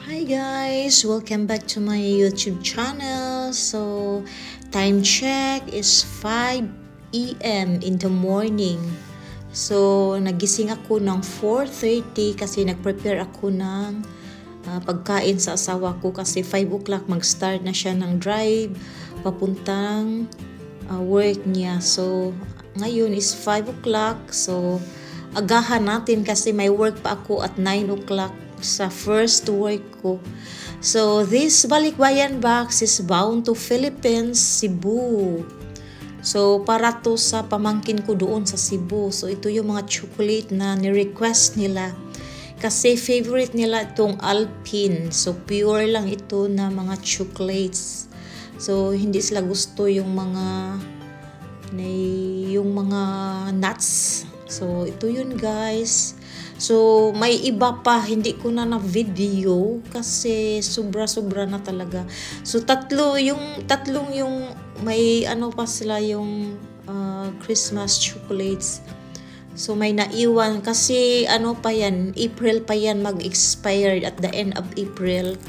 Hi guys, welcome back to my YouTube channel. So, time check is 5 AM in the morning. So, nagising ako ng 4:30 kasi nag-prepare ako ng pagkain sa asawa ko kasi 5 o'clock mag-start na siya ng drive papuntang work niya. So, ngayon is 5 o'clock. So, agahan natin kasi may work pa ako at 9 o'clock sa first work ko. So, this balikbayan box is bound to Philippines, Cebu. So, para to sa pamangkin ko doon sa Cebu. So, ito yung mga chocolate na ni-request nila. Kasi favorite nila itong Alpine. So, pure lang ito na mga chocolates. So, hindi sila gusto yung mga nuts. So, ito yun guys. So, may iba pa, hindi ko na video kasi sobra-sobra na talaga. So, tatlong yung may ano pa sila yung Christmas chocolates. So, may naiwan kasi ano pa yan, April pa yan mag-expired at the end of April.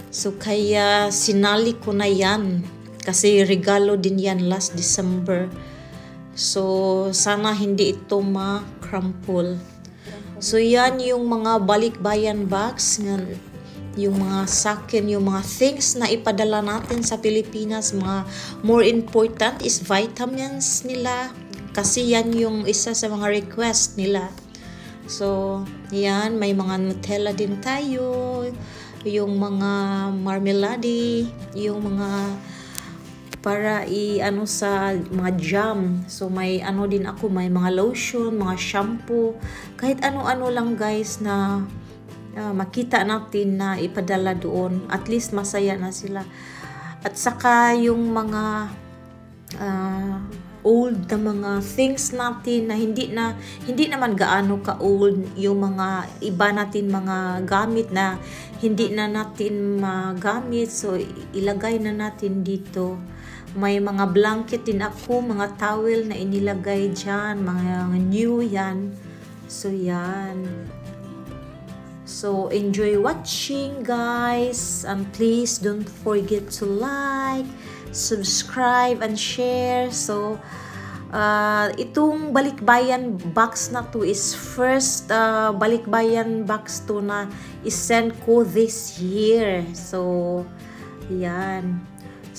So, kaya sinali ko na yan kasi regalo din yan last December. So, sana hindi ito ma-crumple. So, yan yung mga balikbayan box, yung mga sakin, yung mga things na ipadala natin sa Pilipinas. Mga more important is vitamins nila. Kasi yan yung isa sa mga request nila. So, yan, may mga Nutella din tayo, yung mga marmelade, yung mga para i-ano sa mga jam. So may ano din ako, may mga lotion, mga shampoo, kahit ano-ano lang guys na makita natin na ipadala doon. At least masaya na sila. At saka yung mga old na mga things natin na hindi naman gaano ka old, yung mga iba natin mga gamit na hindi na natin magamit. So ilagay na natin dito. May mga blanket din ako, mga towel na inilagay dyan, mga new yan. So, yan. So, enjoy watching guys. And please don't forget to like, subscribe, and share. So, itong balikbayan box na to is first balikbayan box to na isend ko this year. So, yan.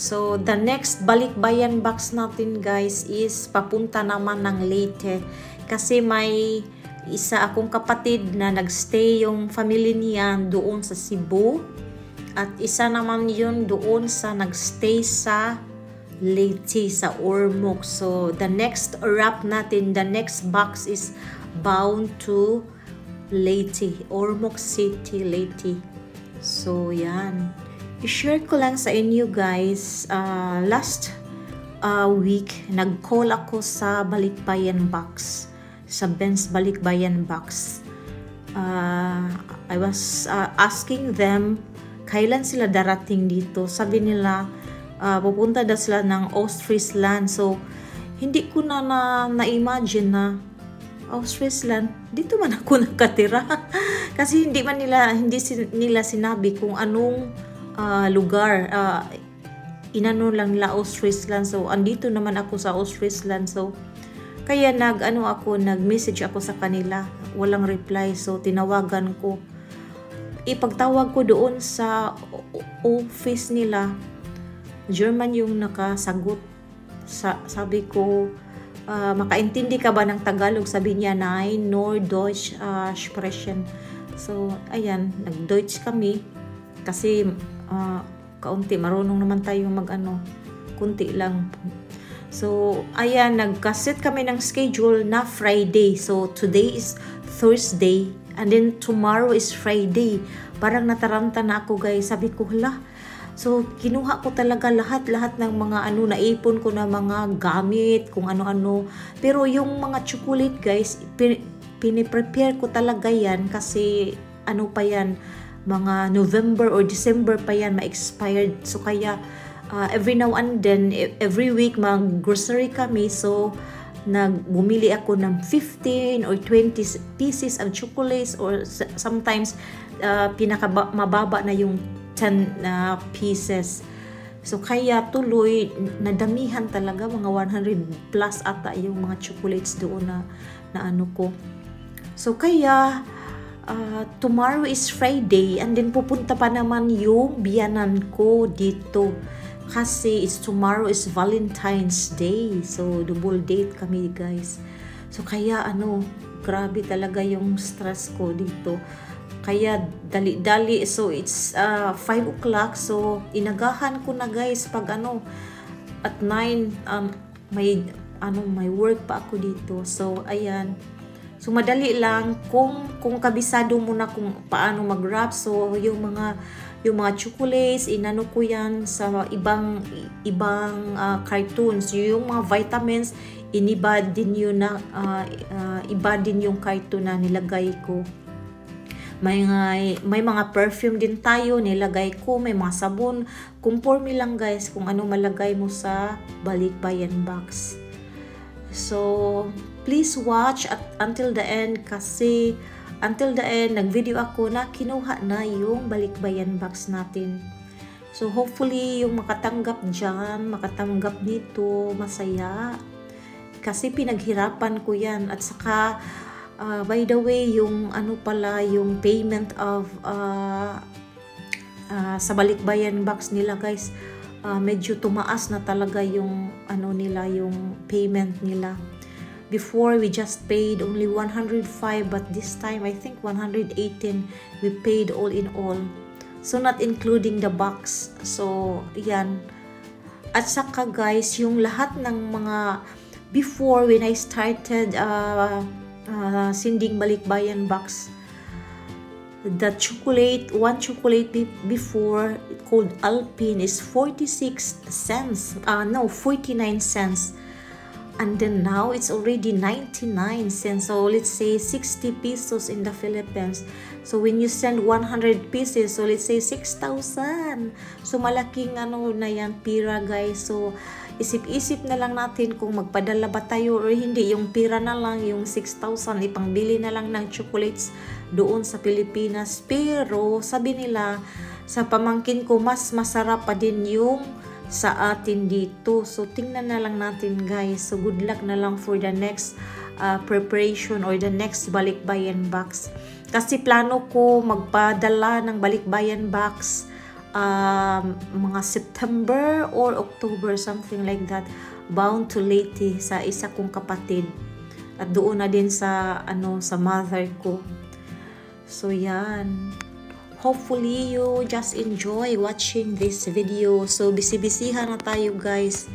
So, the next balikbayan box natin guys is papunta naman ng Leyte. Kasi may isa akong kapatid na nagstay yung family niya doon sa Cebu. At isa naman yun doon sa nagstay sa Leyte, sa Ormoc. So, the next wrap natin, the next box is bound to Leyte, Ormoc City, Leyte. So, yan. I-share ko lang sa inyo guys, last week, nag-call ako sa balikbayan box, sa Ben's balikbayan box. I was asking them, kailan sila darating dito? Sabi nila, pupunta daw sila ng Ostfriesland. So, hindi ko na-imagine na Ostfriesland, dito man ako nakatira. Kasi hindi nila sinabi kung anong lugar. Inano lang nila Ostfriesland. So, andito naman ako sa Ostfriesland. So, kaya nag-message ako sa kanila. Walang reply. So, tinawagan ko. Ipagtawag ko doon sa office nila. German yung nakasagot. Sabi ko, makaintindi ka ba ng Tagalog? Sabi niya, nein, nur Deutsch sprechen. So, ayan, nag-Deutsch kami. Kasi, kaunti, marunong naman tayo kunti lang. So, ayan, nagkaset kami ng schedule na Friday. So, today is Thursday, and then tomorrow is Friday. Parang nataranta na ako guys. Sabi ko, hala. So, kinuha ko talaga lahat ng mga naipon ko na mga gamit, kung ano-ano. Pero yung mga chocolate guys, piniprepare ko talaga yan kasi pa yan, mga November or December pa yan ma-expired. So kaya every now and then, every week mag-grocery kami. So bumili ako ng 15 or 20 pieces of chocolates or sometimes mababa na yung 10 pieces. So kaya tuloy nadamihan talaga, mga 100 plus ata yung mga chocolates doon na ano ko. So kaya tomorrow is Friday, and then pupunta pa naman yung biyanan ko dito kasi tomorrow is Valentine's Day. So double date kami guys. So kaya grabe talaga yung stress ko dito. Kaya dali-dali, so it's 5 o'clock, so inagahan ko na guys pag at 9 may work pa ako dito. So ayan, so madali lang kung kabisado mo na kung paano mag-wrap. So yung mga chocolates, inano ko yan sa ibang cartoons. Yung mga vitamins, iniba din yun na iba din yung cartoon na nilagay ko. May mga perfume din tayo nilagay ko, may mga sabon. Conforme lang guys kung ano malagay mo sa balikbayan box. So please watch until the end, kasi until the end nag-video ako na kinuha na yung balikbayan box natin. So hopefully yung makatanggap dyan, makatanggap nito, masaya. Kasi pinaghirapan ko yan. At saka by the way, yung yung payment of sa balikbayan box nila guys, medyo tumaas na talaga yung nila, yung payment nila. Before we just paid only 105, but this time I think 118 we paid all in all. So not including the box. So yan. At saka guys, yung lahat ng mga before when I started sending balikbayan box, the one chocolate before called Alpine is 46 cents, no, 49 cents, and then now it's already 99 cents. So let's say 60 pesos in the Philippines. So when you send 100 pieces, so let's say 6,000. So malaking na yan pira guys. So isip-isip na lang natin kung magpadala ba tayo or hindi. Yung pira na lang, yung 6,000, ipangbili na lang ng chocolates doon sa Pilipinas. Pero sabi nila sa pamangkin ko, mas masarap pa din yung sa atin dito. So tingnan na lang natin guys. So good luck na lang for the next preparation or the next balikbayan box. Kasi plano ko magpadala ng balikbayan box mga September or October, something like that, bound to Leyte sa isa kong kapatid, at doon na din sa sa mother ko. So yan, hopefully you just enjoy watching this video. So bisibisihan na tayo guys,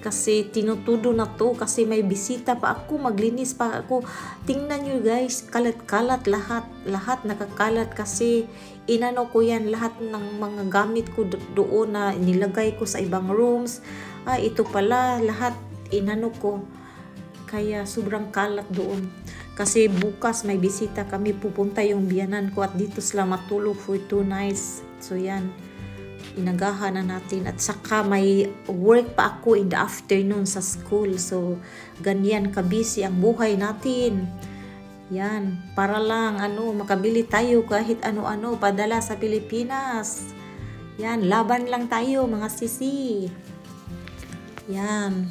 kasi tinutudo na to, kasi may bisita pa ako, maglinis pa ako. Tingnan nyo guys, kalat-kalat lahat nakakalat, kasi inano ko yan, lahat ng mga gamit ko doon na nilagay ko sa ibang rooms. Ito pala lahat inano ko, kaya sobrang kalat doon. Kasi bukas may bisita kami, pupunta yung biyanan ko, at dito sila matulog for 2 nights. So yan, inagahan na natin. At saka may work pa ako in the afternoon sa school. So ganyan kabisi ang buhay natin. Yan, para lang makabili tayo kahit ano-ano padala sa Pilipinas. Yan, laban lang tayo mga sisi. Yan.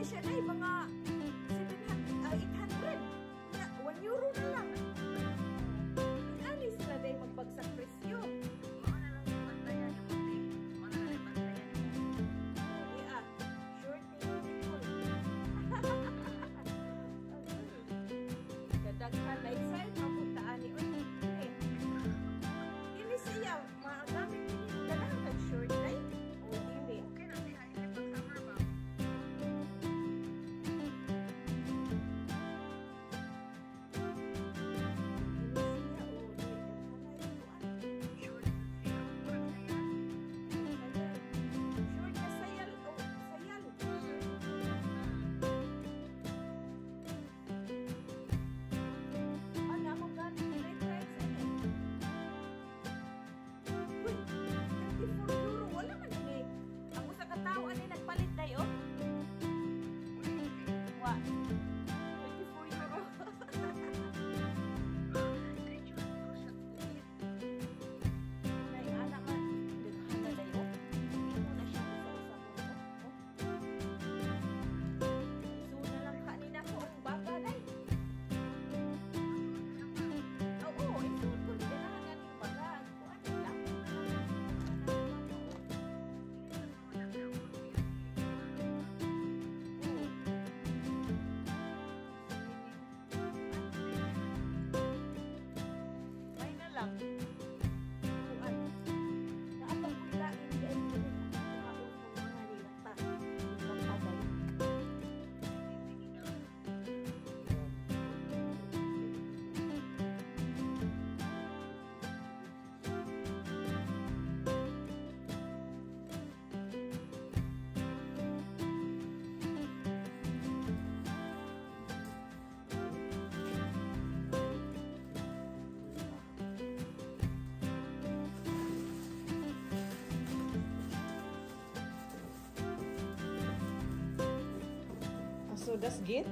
siya na mga 800. 1 euro na lang. Ano sila dahil magbagsak presyo? Kadaghan na excited mapuntaan ni Oy. Dili siya magamit din yung dalahan nag-short na o dili. Okay na siya, hindi pag-summer ba? Short na sayal o sayal. Tao ano nagpalit tayo? Wa. 24 euro. Nay anak man daghan na tayo. Hindi mo na siya sa mo. So na lang kanina ko ang baga day. Oo, isun ko din na ganing baga. Ko ano lang. Lang. Kuan. Naapag ko lain din ko kahapon ko mga nilata. Nagpagay. So that's it.